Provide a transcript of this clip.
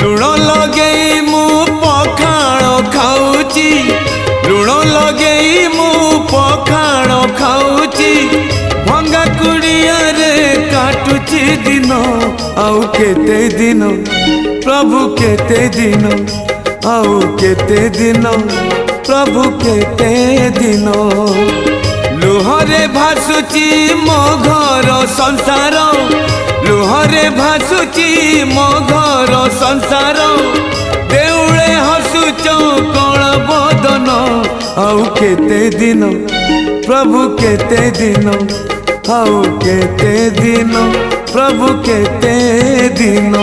लुण लगेई मु पखाण खाऊची लुण लगेई मु पखाण खाऊची भंगा कुड़िया रे काटुची दिन आउ केते दिन प्रभु केते दिन आउ केते दिन प्रभु केते दिन लुहरे भासुची मो घर संसार लुहरे भासुची मो घर संसार देउळे हसुच कण बदन आउ केते दिन प्रभु केते दिन आउ केते दिन प्रभु केते दिन।